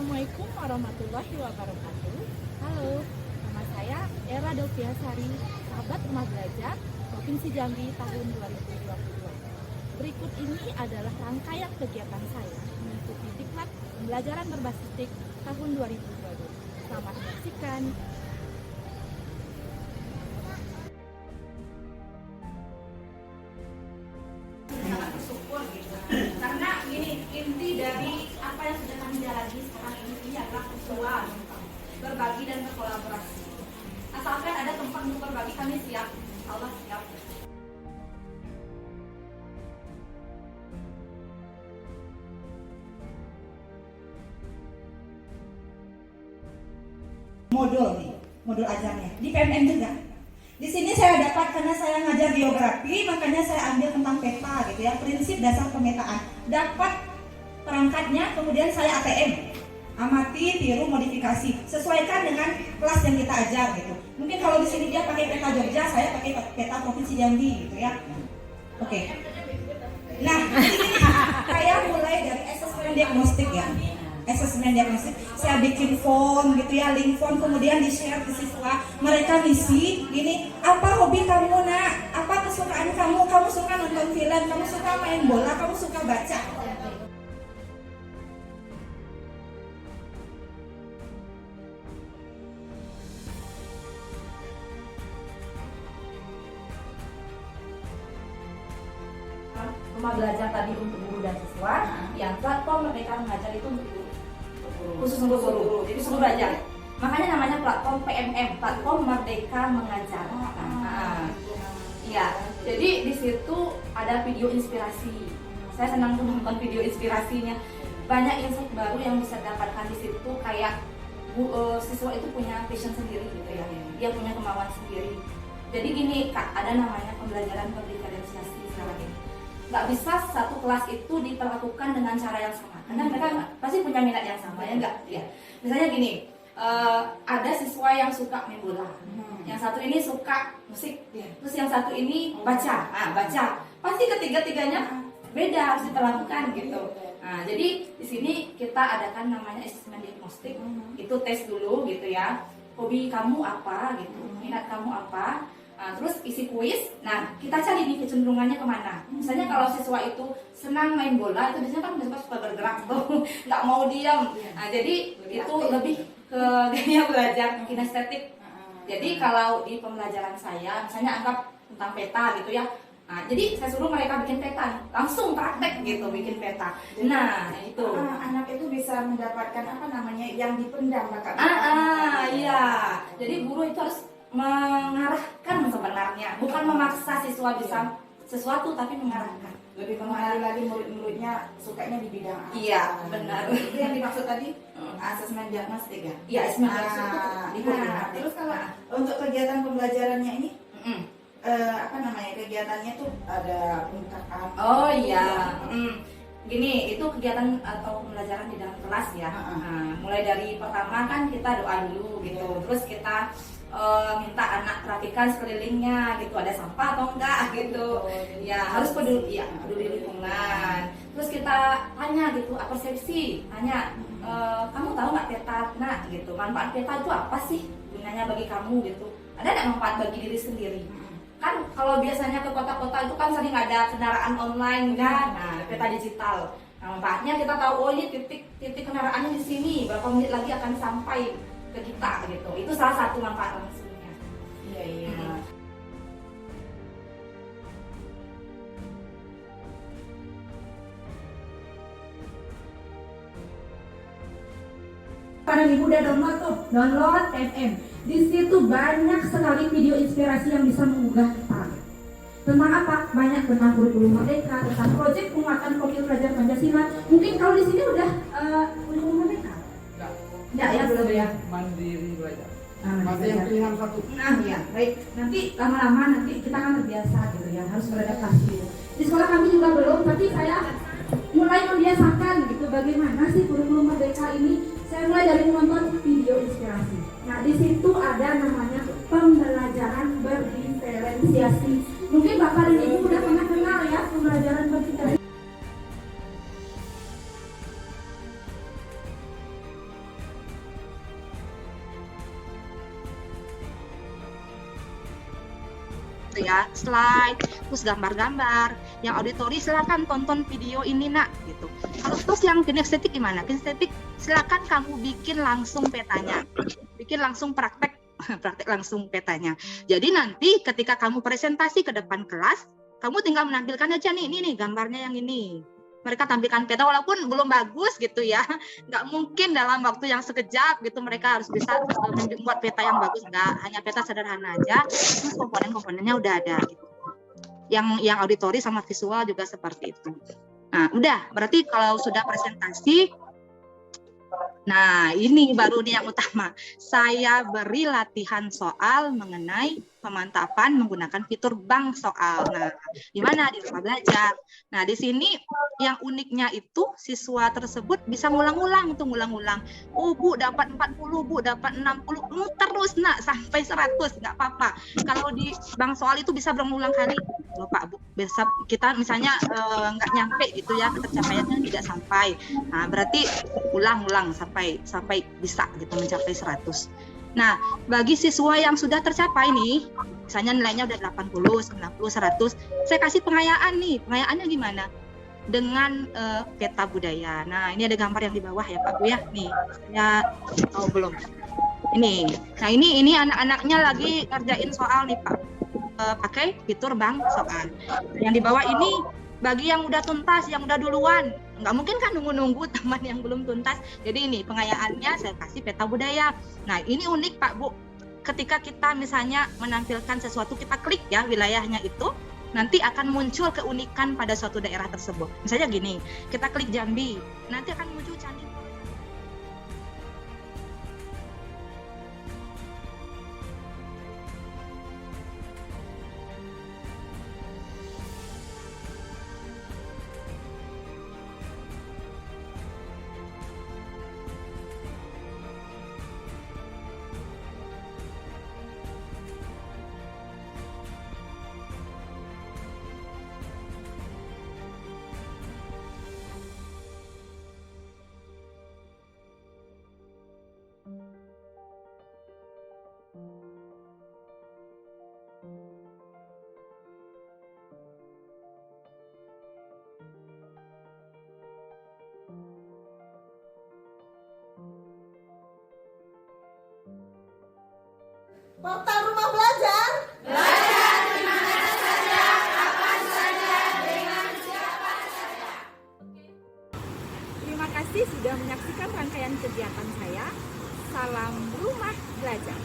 Assalamualaikum warahmatullahi wabarakatuh. Halo, nama saya Era Doviasari, sahabat Rumah Belajar Provinsi Jambi tahun 2022. Berikut ini adalah rangkaian kegiatan saya mengikuti Diklat Pembelajaran Berbasis TIK tahun 2022. Selamat menyaksikan. Karena gini, inti dari apa yang sudah kami jalani sekarang ini adalah usulan berbagi dan berkolaborasi. Asalkan ada tempat untuk berbagi, kami siap. Allah siap. Modul ajarnya di PMM juga. Di sini saya dapat karena saya ngajar biografi, makanya saya ambil tentang peta gitu ya, prinsip dasar pemetaan. Dapat perangkatnya, kemudian saya ATM, amati, tiru, modifikasi, sesuaikan dengan kelas yang kita ajar gitu. Mungkin kalau di sini dia pakai peta Jogja, saya pakai peta Provinsi Jambi gitu ya. Oke. Nah, ini saya mulai dari asesmen diagnostik ya. Asesmen diagnostik, saya bikin form gitu ya, link form, kemudian di-share ke siswa. Mereka ngisi gini, apa hobi kamu nak? Apa kesukaan kamu? Kamu suka nonton film, kamu suka main bola, kamu suka baca. Rumah belajar tadi untuk guru dan siswa, yang platform Merdeka Mengajar itu untuk guru, khusus untuk guru, jadi seluruh aja. Makanya namanya platform PMM, platform Merdeka Mengajar. Iya, jadi di situ ada video inspirasi. Saya senang tuh nonton video inspirasinya. Banyak insight baru yang bisa dapatkan di situ, kayak siswa itu punya passion sendiri gitu ya, dia punya kemauan sendiri. Jadi gini Kak, ada namanya pembelajaran berdiferensiasi sekarang ini. Nggak bisa satu kelas itu diperlakukan dengan cara yang sama, karena mereka pasti punya minat yang sama, ya enggak? Ya. Misalnya gini, ada siswa yang suka main bola, yang satu ini suka musik, terus yang satu ini baca, baca. Pasti ketiga-tiganya beda, harus diperlakukan gitu. Nah, jadi di sini kita adakan namanya asesmen diagnostik, itu tes dulu gitu ya. Hobi kamu apa gitu, minat kamu apa. Nah, terus isi kuis. Nah, kita cari nih kecenderungannya kemana. Misalnya kalau siswa itu senang main bola, itu biasanya kan siswa suka bergerak tuh, nggak mau diam. Nah, jadi itu lebih ke gaya belajar kinestetik. Jadi kalau di pembelajaran saya, misalnya anggap tentang peta gitu ya. Nah, jadi saya suruh mereka bikin peta, langsung praktek gitu bikin peta. Nah, itu anak itu bisa mendapatkan apa namanya yang dipendam Kak. Iya. Jadi guru itu harus mengarahkan sebenarnya, bukan memaksa siswa bisa sesuatu, tapi mengarahkan. Lebih mengenali lagi murid-muridnya sukanya di bidang apa. Iya, benar. Itu yang dimaksud tadi asesmen diagnostik ya. Iya, asesmen diagnostik. Terus kalau untuk kegiatan pembelajarannya ini apa namanya, kegiatannya tuh ada ungkapan. Oh iya. Gini, itu kegiatan atau pembelajaran di dalam kelas ya. Mulai dari pertama kan kita doa dulu gitu. Terus kita minta anak perhatikan sekelilingnya gitu, ada sampah atau enggak gitu. Ya harus peduli lingkungan. Terus kita tanya gitu, persepsi, tanya kamu tahu nggak peta nak gitu, manfaat peta itu apa sih gunanya bagi kamu gitu, ada nggak manfaat bagi diri sendiri. Kan kalau biasanya ke kota-kota itu kan sering ada kendaraan online kan, nah peta digital. Nah, manfaatnya kita tahu, oh ini titik kendaraannya di sini, berapa menit lagi akan sampai ke kita gitu. Itu salah satu manfaat langsungnya. Iya. Sekarang ibu udah download PMM. Di situ banyak sekali video inspirasi yang bisa menggugah kita. Tentang apa? Banyak tentang kurikulum merdeka, tentang proyek penguatan profil pelajar Pancasila. Mungkin kalau di sini udah kurikulum merdeka? Enggak ya, belum ya. Mandiri belajar. Masih yang pilihan satu. Nah ya, baik. Nanti lama-lama kita kan terbiasa gitu ya, harus beradaptasi gitu. Di sekolah kami juga belum, tapi saya mulai membiasakan gitu bagaimana sih kurikulum merdeka ini. Saya mulai dari menonton video inspirasi. Nah, di situ ada namanya pembelajaran berdiferensiasi. Mungkin Bapak dan Ibu udah pernah kenal ya pembelajaran berdiferensiasi. gitu ya, slide, terus gambar-gambar. Yang auditori silakan tonton video ini nak gitu. Kalau terus yang kinestetik gimana? Kinestetik silakan kamu bikin langsung petanya, bikin langsung praktek langsung petanya. Jadi nanti ketika kamu presentasi ke depan kelas, kamu tinggal menampilkan aja nih, ini nih gambarnya yang ini. Mereka tampilkan peta walaupun belum bagus gitu ya, nggak mungkin dalam waktu yang sekejap gitu mereka harus bisa membuat peta yang bagus, nggak, hanya peta sederhana aja, terus komponen-komponennya udah ada gitu. Yang auditori sama visual juga seperti itu. Nah udah, berarti kalau sudah presentasi, nah ini baru nih yang utama, saya beri latihan soal mengenai pemantapan menggunakan fitur bank soal. Nah, di mana? Di rumah belajar. Nah, di sini yang uniknya itu siswa tersebut bisa ngulang-ulang tuh, ngulang-ulang. Oh, Bu, dapat 40, Bu, dapat 60. Terus, Nak, sampai 100, nggak apa-apa. Kalau di bank soal itu bisa berulang kali. Loh, Pak, Bu, besok kita misalnya nggak nyampe gitu ya, pencapaiannya tidak sampai. Nah, berarti ulang-ulang sampai bisa gitu mencapai 100. Nah, bagi siswa yang sudah tercapai nih, misalnya nilainya udah 80, 90, 100, saya kasih pengayaan nih. Pengayaannya gimana? Dengan peta budaya. Nah, ini ada gambar yang di bawah ya Pak Bu ya. Nih, saya tahu belum? Ini. Nah, ini anak-anaknya lagi ngerjain soal nih Pak. Pakai fitur bank soal. Yang di bawah ini bagi yang udah tuntas, yang udah duluan, nggak mungkin kan nunggu-nunggu teman yang belum tuntas. Jadi ini pengayaannya saya kasih peta budaya. Nah ini unik Pak Bu, ketika kita misalnya menampilkan sesuatu, kita klik ya wilayahnya itu, nanti akan muncul keunikan pada suatu daerah tersebut. Misalnya gini, kita klik Jambi, nanti akan muncul Candi. Portal Rumah Belajar. Terima kasih sudah menyaksikan rangkaian kegiatan saya. Salam Rumah Belajar.